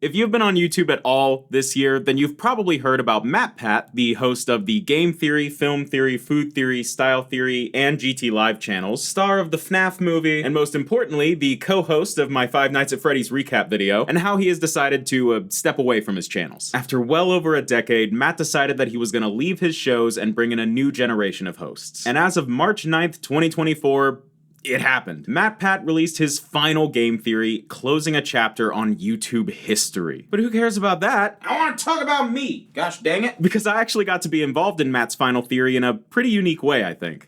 If you've been on YouTube at all this year, then you've probably heard about MatPat, the host of the Game Theory, Film Theory, Food Theory, Style Theory, and GT Live channels, star of the FNAF movie, and most importantly, the co-host of my Five Nights at Freddy's recap video, and how he has decided to step away from his channels. After well over a decade, Matt decided that he was going to leave his shows and bring in a new generation of hosts. And as of March 9th, 2024, it happened. MatPat released his final Game Theory, closing a chapter on YouTube history. But who cares about that? I want to talk about me, gosh dang it. Because I actually got to be involved in Matt's Final Theory in a pretty unique way, I think.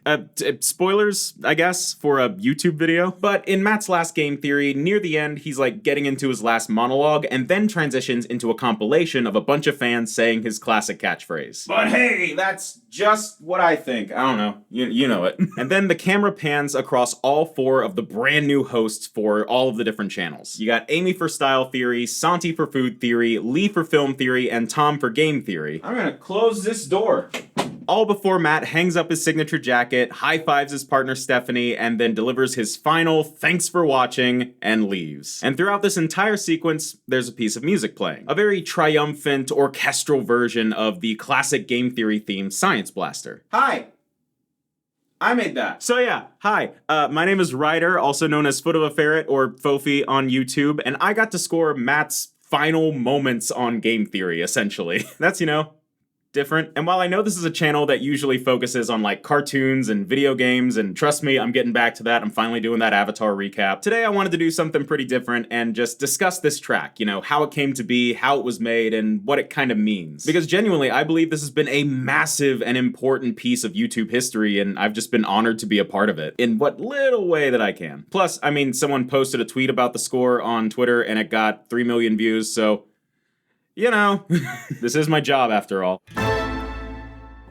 Spoilers, I guess, for a YouTube video. But in Matt's last Game Theory, near the end, he's like getting into his last monologue and then transitions into a compilation of a bunch of fans saying his classic catchphrase. But hey, that's just what I think. I don't know. You know it. And then the camera pans across all four of the brand new hosts for all of the different channels. You got Amy for Style Theory, Santi for Food Theory, Lee for Film Theory, and Tom for Game Theory. I'm gonna close this door. All before Matt hangs up his signature jacket, high-fives his partner Stephanie, and then delivers his final "thanks for watching" and leaves. And throughout this entire sequence, there's a piece of music playing. A very triumphant, orchestral version of the classic Game Theory theme Science Blaster. Hi! I made that. So yeah, hi. My name is Ryder, also known as FootofaFerret or foafy on YouTube, and I got to score Matt's final moments on Game Theory, essentially. That's, different. And while I know this is a channel that usually focuses on like cartoons and video games, and trust me, I'm getting back to that. I'm finally doing that Avatar recap. Today I wanted to do something pretty different and just discuss this track, how it came to be, how it was made, and what it kind of means. Because genuinely, I believe this has been a massive and important piece of YouTube history, and I've just been honored to be a part of it in what little way that I can. Plus, someone posted a tweet about the score on Twitter and it got 3 million views, so this is my job after all.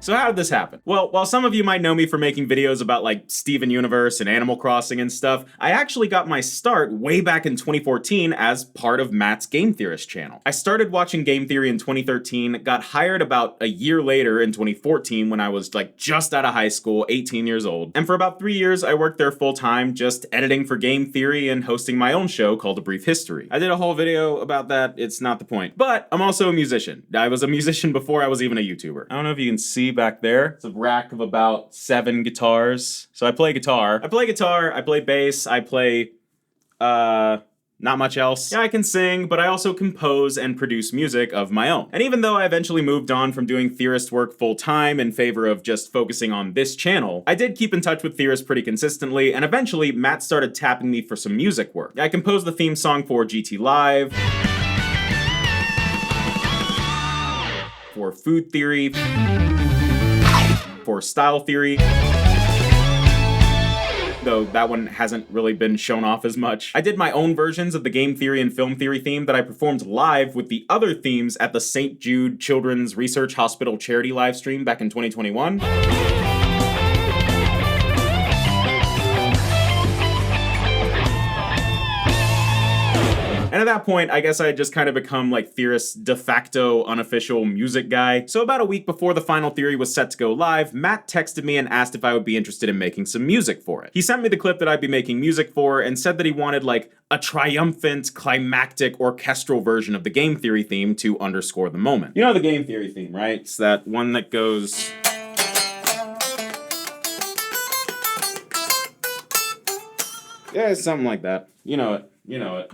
So how did this happen? Well, while some of you might know me for making videos about like Steven Universe and Animal Crossing and stuff, I actually got my start way back in 2014 as part of Matt's Game Theorist channel. I started watching Game Theory in 2013, got hired about a year later in 2014 when I was like just out of high school, 18 years old. And for about 3 years, I worked there full time, just editing for Game Theory and hosting my own show called A Brief History. I did a whole video about that, it's not the point. But I'm also a musician. I was a musician before I was even a YouTuber. I don't know if you can see back there. It's a rack of about 7 guitars. So I play guitar. I play bass, I play, not much else. Yeah, I can sing, but I also compose and produce music of my own. And even though I eventually moved on from doing theorist work full time in favor of just focusing on this channel, I did keep in touch with theorists pretty consistently, and eventually Matt started tapping me for some music work. I composed the theme song for GT Live, for Food Theory, for Style Theory, though that one hasn't really been shown off as much. I did my own versions of the Game Theory and Film Theory theme that I performed live with the other themes at the St. Jude Children's Research Hospital charity livestream back in 2021. And at that point, I guess I had just kind of become like Theorist's de facto unofficial music guy. So about a week before the Final Theory was set to go live, Matt texted me and asked if I would be interested in making some music for it. He sent me the clip that I'd be making music for and said that he wanted like a triumphant, climactic, orchestral version of the Game Theory theme to underscore the moment. You know the Game Theory theme, right? It's that one that goes... yeah, it's something like that. You know it.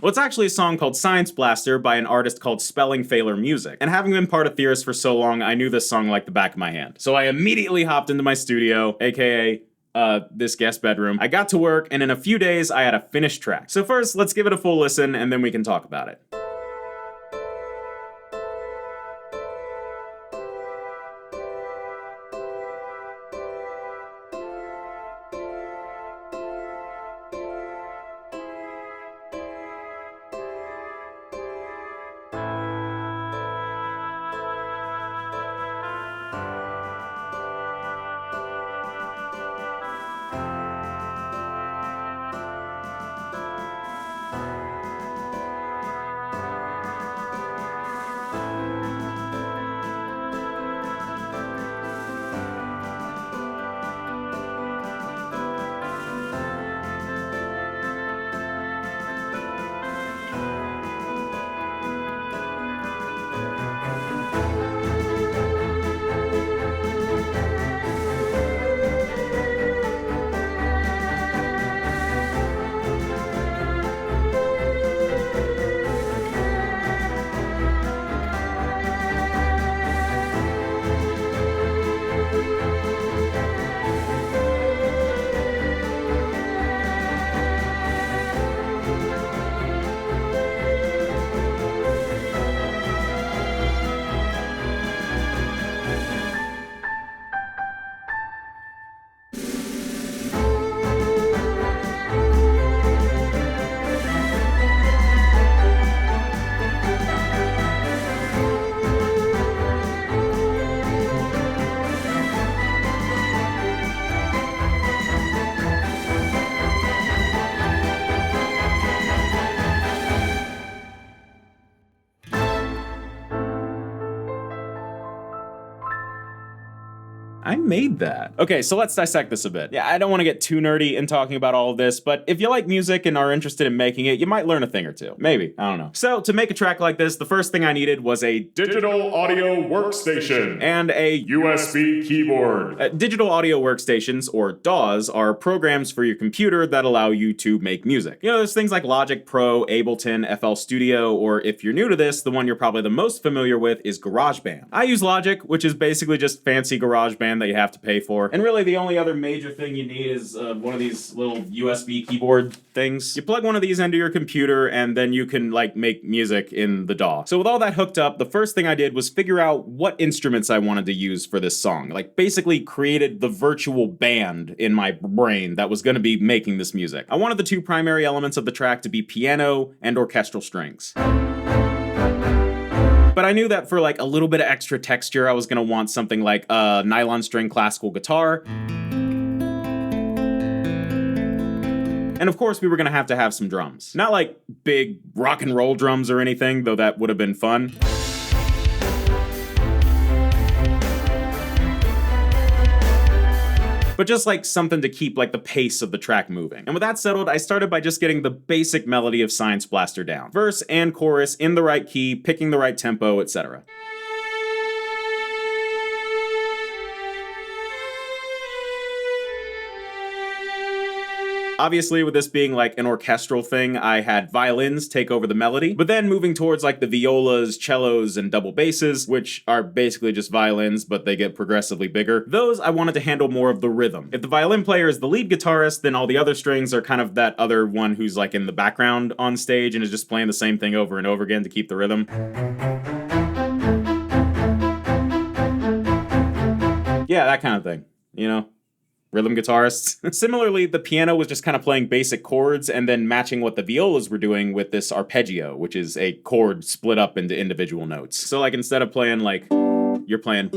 Well, it's actually a song called Science Blaster by an artist called Spelling Failure Music. And having been part of Theorist for so long, I knew this song like the back of my hand. So I immediately hopped into my studio, aka this guest bedroom. I got to work, and in a few days, I had a finished track. So first, let's give it a full listen, and then we can talk about it. I made that. Okay, so let's dissect this a bit. Yeah, I don't want to get too nerdy in talking about all of this, but if you like music and are interested in making it, you might learn a thing or two. Maybe, I don't know. So to make a track like this, the first thing I needed was a digital audio workstation and a USB keyboard. Digital audio workstations, or DAWs, are programs for your computer that allow you to make music. You know, there's things like Logic Pro, Ableton, FL Studio, or if you're new to this, the one you're probably the most familiar with is GarageBand. I use Logic, which is basically just fancy GarageBand that you have to pay for. And really the only other major thing you need is one of these little USB keyboard things. You plug one of these into your computer and then you can like make music in the DAW. So with all that hooked up, the first thing I did was figure out what instruments I wanted to use for this song. Like basically created the virtual band in my brain that was going to be making this music. I wanted the two primary elements of the track to be piano and orchestral strings. But I knew that for like a little bit of extra texture, I was gonna want something like a nylon string classical guitar. And of course, we were gonna have to have some drums. Not like big rock and roll drums or anything, though that would have been fun. But just like something to keep like the pace of the track moving. And with that settled, I started by just getting the basic melody of Science Blaster down. Verse and chorus in the right key, picking the right tempo, etc. Obviously, with this being like an orchestral thing, I had violins take over the melody, but then moving towards like the violas, cellos, and double basses, which are basically just violins, but they get progressively bigger. Those I wanted to handle more of the rhythm. If the violin player is the lead guitarist, then all the other strings are kind of that other one who's like in the background on stage and is just playing the same thing over and over again to keep the rhythm. Yeah, that kind of thing, you know? Rhythm guitarists. Similarly, the piano was just kind of playing basic chords and then matching what the violas were doing with this arpeggio, which is a chord split up into individual notes. So like instead of playing like, you're playing,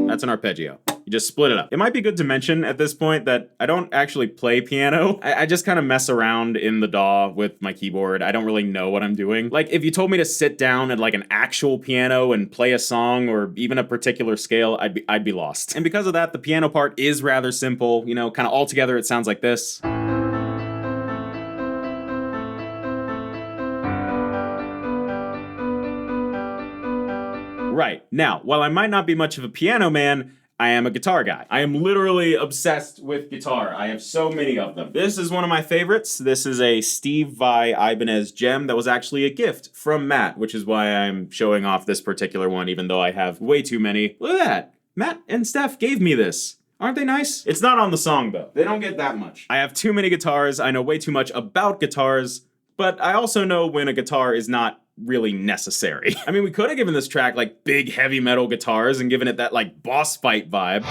that's an arpeggio. You just split it up. It might be good to mention at this point that I don't actually play piano. I just kind of mess around in the DAW with my keyboard. I don't really know what I'm doing. Like if you told me to sit down at like an actual piano and play a song or even a particular scale, I'd be lost. And because of that, the piano part is rather simple. You know, kind of all together it sounds like this. Right. Now, while I might not be much of a piano man, I am a guitar guy. I am literally obsessed with guitar. I have so many of them. This is one of my favorites. This is a Steve Vai Ibanez gem that was actually a gift from Matt, which is why I'm showing off this particular one, even though I have way too many. Look at that. Matt and Steph gave me this. Aren't they nice? It's not on the song, though. They don't get that much. I have too many guitars. I know way too much about guitars, but I also know when a guitar is not really necessary. I mean, we could have given this track like big heavy metal guitars and given it that like boss fight vibe.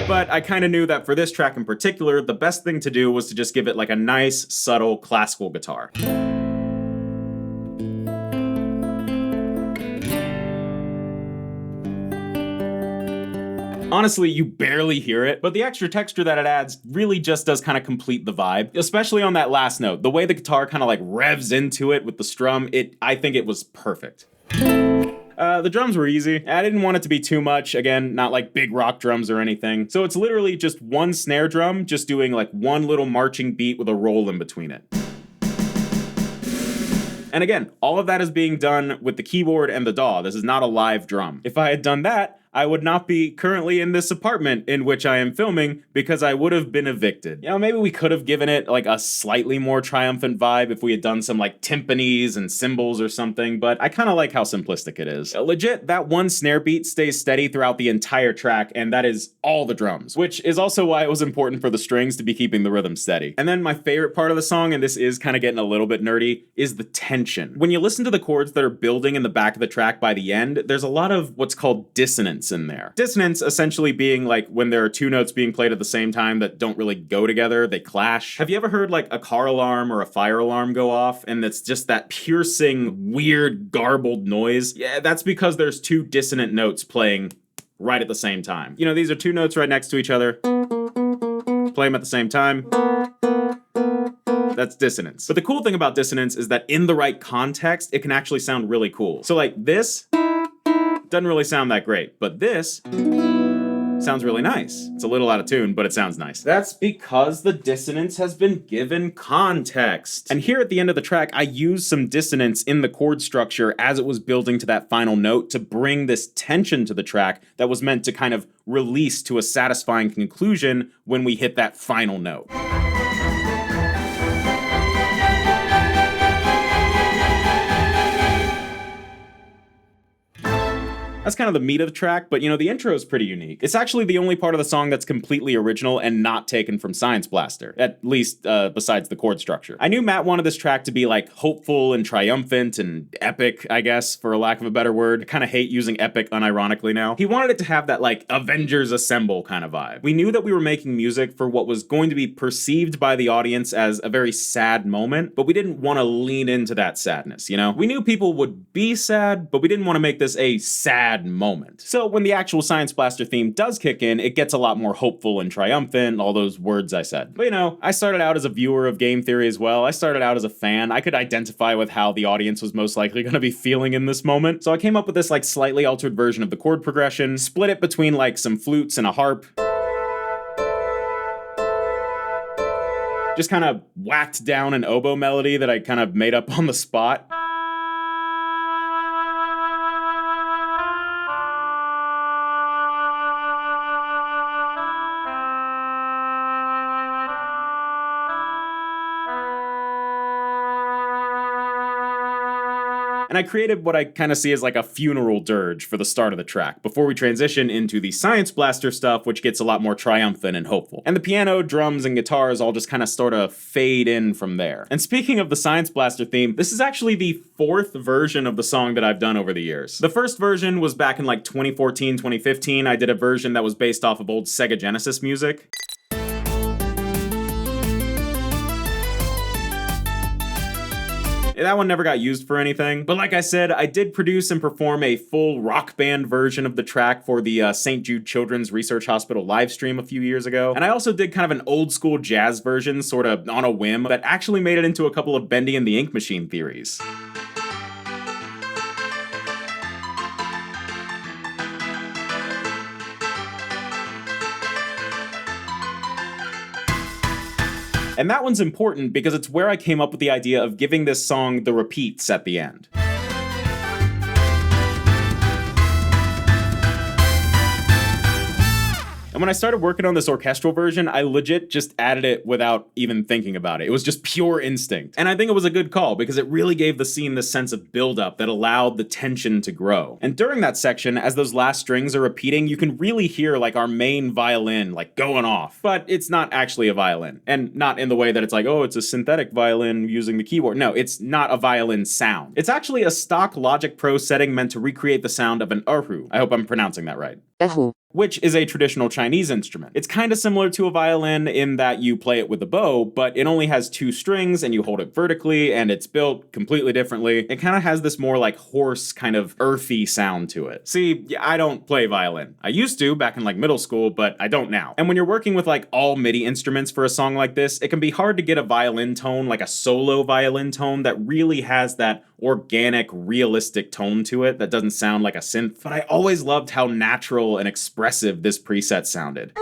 But I kind of knew that for this track in particular, the best thing to do was to just give it like a nice, subtle classical guitar. Honestly, you barely hear it, but the extra texture that it adds really just does kind of complete the vibe, especially on that last note. The way the guitar kind of like revs into it with the strum, I think it was perfect. The drums were easy. I didn't want it to be too much. Again, not like big rock drums or anything. So it's literally just one snare drum, just doing like one little marching beat with a roll in between it. And again, all of that is being done with the keyboard and the DAW. This is not a live drum. If I had done that, I would not be currently in this apartment in which I am filming because I would have been evicted. You know, maybe we could have given it like a slightly more triumphant vibe if we had done some like timpanis and cymbals or something, but I kind of like how simplistic it is. Legit, that one snare beat stays steady throughout the entire track, and that is all the drums, which is also why it was important for the strings to be keeping the rhythm steady. And then my favorite part of the song, and this is kind of getting a little bit nerdy, is the tension. When you listen to the chords that are building in the back of the track by the end, there's a lot of what's called dissonance in there. Dissonance essentially being like when there are two notes being played at the same time that don't really go together, they clash. Have you ever heard like a car alarm or a fire alarm go off and it's just that piercing, weird, garbled noise? Yeah, that's because there's two dissonant notes playing right at the same time. You know, these are two notes right next to each other. Play them at the same time. That's dissonance. But the cool thing about dissonance is that in the right context, it can actually sound really cool. So like this doesn't really sound that great, but this sounds really nice. It's a little out of tune, but it sounds nice. That's because the dissonance has been given context. And here at the end of the track, I used some dissonance in the chord structure as it was building to that final note to bring this tension to the track that was meant to kind of release to a satisfying conclusion when we hit that final note. That's kind of the meat of the track, but you know, the intro is pretty unique. It's actually the only part of the song that's completely original and not taken from Science Blaster, at least besides the chord structure. I knew Matt wanted this track to be like hopeful and triumphant and epic, I guess, for a lack of a better word. I kind of hate using epic unironically now. He wanted it to have that like Avengers Assemble kind of vibe. We knew that we were making music for what was going to be perceived by the audience as a very sad moment, but we didn't want to lean into that sadness, you know? We knew people would be sad, but we didn't want to make this a sad moment. So when the actual Science Blaster theme does kick in, it gets a lot more hopeful and triumphant, all those words I said. But you know, I started out as a viewer of game theory as well. I started out as a fan. I could identify with how the audience was most likely going to be feeling in this moment. So I came up with this like slightly altered version of the chord progression, split it between like some flutes and a harp. Just kind of whacked down an oboe melody that I kind of made up on the spot. And I created what I kind of see as like a funeral dirge for the start of the track, before we transition into the Science Blaster stuff, which gets a lot more triumphant and hopeful. And the piano, drums, and guitars all just kind of sort of fade in from there. And speaking of the Science Blaster theme, this is actually the fourth version of the song that I've done over the years. The first version was back in like 2014, 2015. I did a version that was based off of old Sega Genesis music. That one never got used for anything, but like I said, I did produce and perform a full rock band version of the track for the St. Jude Children's Research Hospital live stream a few years ago, and I also did kind of an old school jazz version, sort of on a whim, that actually made it into a couple of Bendy and the Ink Machine theories. And that one's important because it's where I came up with the idea of giving this song the repeats at the end. And when I started working on this orchestral version, I legit just added it without even thinking about it. It was just pure instinct. And I think it was a good call because it really gave the scene this sense of buildup that allowed the tension to grow. And during that section, as those last strings are repeating, you can really hear like our main violin like going off. But it's not actually a violin. And not in the way that it's like, oh, it's a synthetic violin using the keyboard. No, it's not a violin sound. It's actually a stock Logic Pro setting meant to recreate the sound of an erhu. I hope I'm pronouncing that right. Erhu. Which is a traditional Chinese instrument. It's kind of similar to a violin in that you play it with a bow, but it only has two strings and you hold it vertically and it's built completely differently. It kind of has this more like hoarse, kind of earthy sound to it. See, I don't play violin. I used to back in like middle school, but I don't now. And when you're working with like all MIDI instruments for a song like this, it can be hard to get a violin tone, like a solo violin tone that really has that organic, realistic tone to it that doesn't sound like a synth. But I always loved how natural and expressive this preset sounded.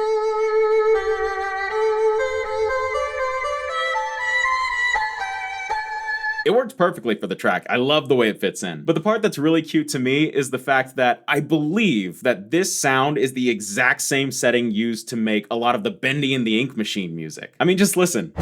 It worked perfectly for the track. I love the way it fits in. But the part that's really cute to me is the fact that I believe that this sound is the exact same setting used to make a lot of the Bendy and the Ink Machine music. I mean, just listen.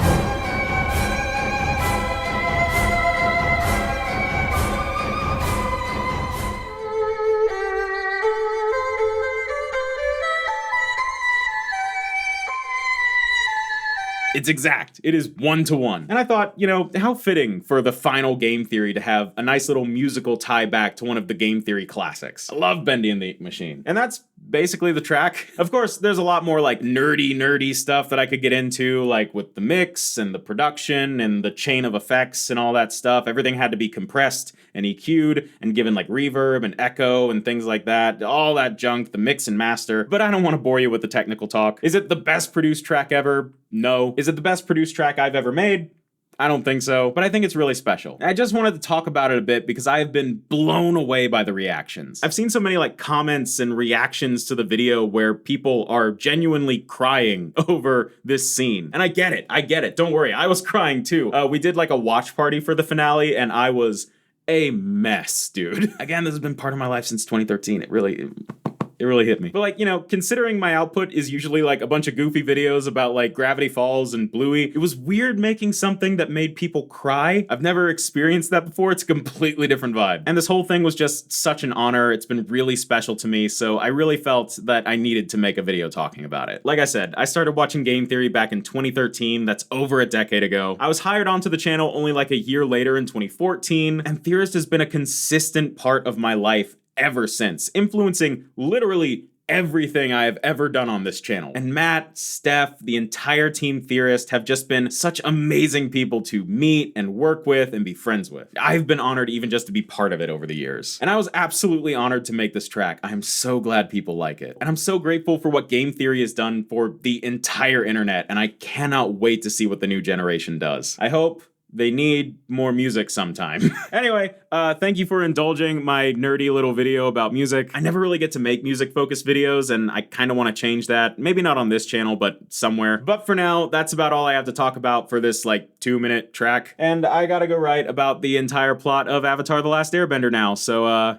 It's exact. It is 1-to-1. And I thought, you know, how fitting for the final Game Theory to have a nice little musical tie back to one of the Game Theory classics. I love Bendy and the Ink Machine. And that's basically the track. Of course, there's a lot more like nerdy stuff that I could get into, like with the mix and the production and the chain of effects and all that stuff. Everything had to be compressed and EQ'd and given like reverb and echo and things like that. All that junk, the mix and master. But I don't want to bore you with the technical talk. Is it the best produced track ever? No. Is it the best produced track I've ever made? I don't think so, but I think it's really special. I just wanted to talk about it a bit because I have been blown away by the reactions. I've seen so many like comments and reactions to the video where people are genuinely crying over this scene. And I get it, don't worry, I was crying too. We did like a watch party for the finale and I was a mess, dude. Again, this has been part of my life since 2013. It really hit me. But like, you know, considering my output is usually like a bunch of goofy videos about like Gravity Falls and Bluey, it was weird making something that made people cry. I've never experienced that before. It's a completely different vibe. And this whole thing was just such an honor. It's been really special to me. So I really felt that I needed to make a video talking about it. Like I said, I started watching Game Theory back in 2013. That's over a decade ago. I was hired onto the channel only like a year later in 2014. And Theorist has been a consistent part of my life ever since, influencing literally everything I have ever done on this channel. And Matt, Steph, the entire team Theorist have just been such amazing people to meet and work with and be friends with. I've been honored even just to be part of it over the years. And I was absolutely honored to make this track. I am so glad people like it. And I'm so grateful for what Game Theory has done for the entire internet, and I cannot wait to see what the new generation does. I hope they need more music sometime. Anyway, thank you for indulging my nerdy little video about music. I never really get to make music-focused videos, and I kind of want to change that. Maybe not on this channel, but somewhere. But for now, that's about all I have to talk about for this, like, 2-minute track. And I gotta go write about the entire plot of Avatar: The Last Airbender now, so,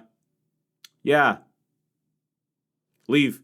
yeah. Leave.